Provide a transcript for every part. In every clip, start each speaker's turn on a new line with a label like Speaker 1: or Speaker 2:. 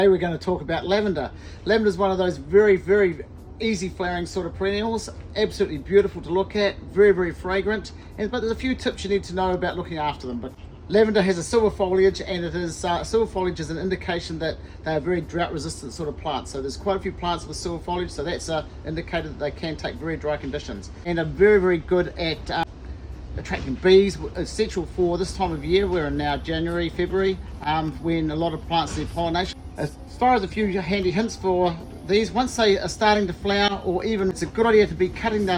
Speaker 1: Today we're going to talk about lavender. Lavender is one of those very easy flowering sort of perennials. Absolutely beautiful to look at, very fragrant. But there's a few tips you need to know about looking after them. But lavender has a silver foliage, and it is silver foliage is an indication that they are very drought resistant sort of plants. So there's quite a few plants with silver foliage, so that's an indicator that they can take very dry conditions, and are very good at attracting bees, essential for this time of year. We're in now January, February, when a lot of plants need pollination. As far as a few handy hints for these, once they are starting to flower, or even it's a good idea to be cutting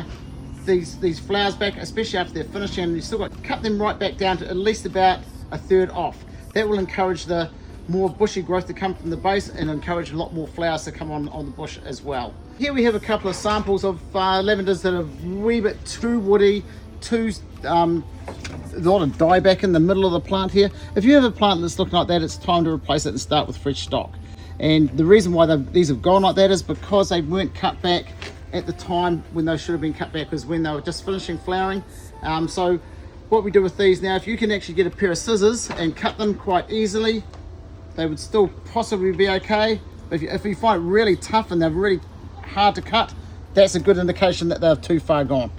Speaker 1: these flowers back, especially after they're finishing, and you still got to cut them right back down to at least about a third off. That will encourage the more bushy growth to come from the base and encourage a lot more flowers to come on the bush as well. Here we have a couple of samples of lavenders that are a wee bit too woody, a lot of dieback in the middle of the plant here. If you have a plant that's looking like that, it's time to replace it and start with fresh stock. And the reason why these have gone like that is because they weren't cut back at the time when they should have been cut back, was when they were just finishing flowering. So what we do with these now, if you can actually get a pair of scissors and cut them quite easily, they would still possibly be okay. But if you find it really tough and they're really hard to cut, that's a good indication that they're too far gone.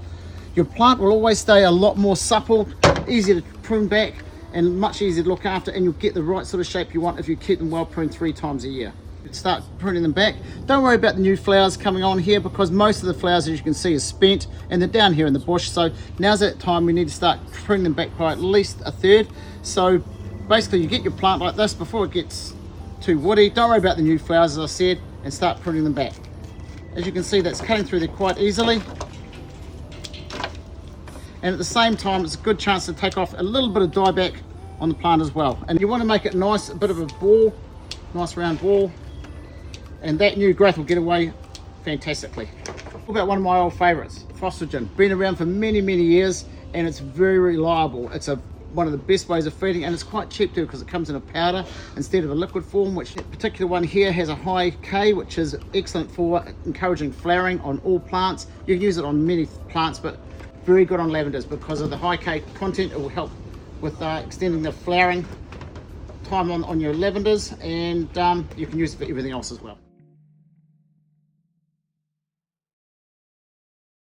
Speaker 1: Your plant will always stay a lot more supple, easier to prune back, and much easier to look after, and you'll get the right sort of shape you want if you keep them well pruned 3 times a year. Start pruning them back. Don't worry about the new flowers coming on here, because most of the flowers, as you can see, is spent and they're down here in the bush. So now's that time we need to start pruning them back by at least a third. So basically you get your plant like this before it gets too woody. Don't worry about the new flowers, as I said, and start pruning them back. As you can see, that's cutting through there quite easily. And at the same time, it's a good chance to take off a little bit of dieback on the plant as well. And you want to make it nice, a bit of a ball, nice round ball, and that new growth will get away fantastically. What about one of my old favorites, Phosphorgen? Been around for many years, and it's very reliable. It's one of the best ways of feeding, and it's quite cheap too, because it comes in a powder instead of a liquid form, which particular one here has a high K, which is excellent for encouraging flowering on all plants. You can use it on many plants, but very good on lavenders because of the high K content. It will help with extending the flowering time on your lavenders, and you can use it for everything else as well.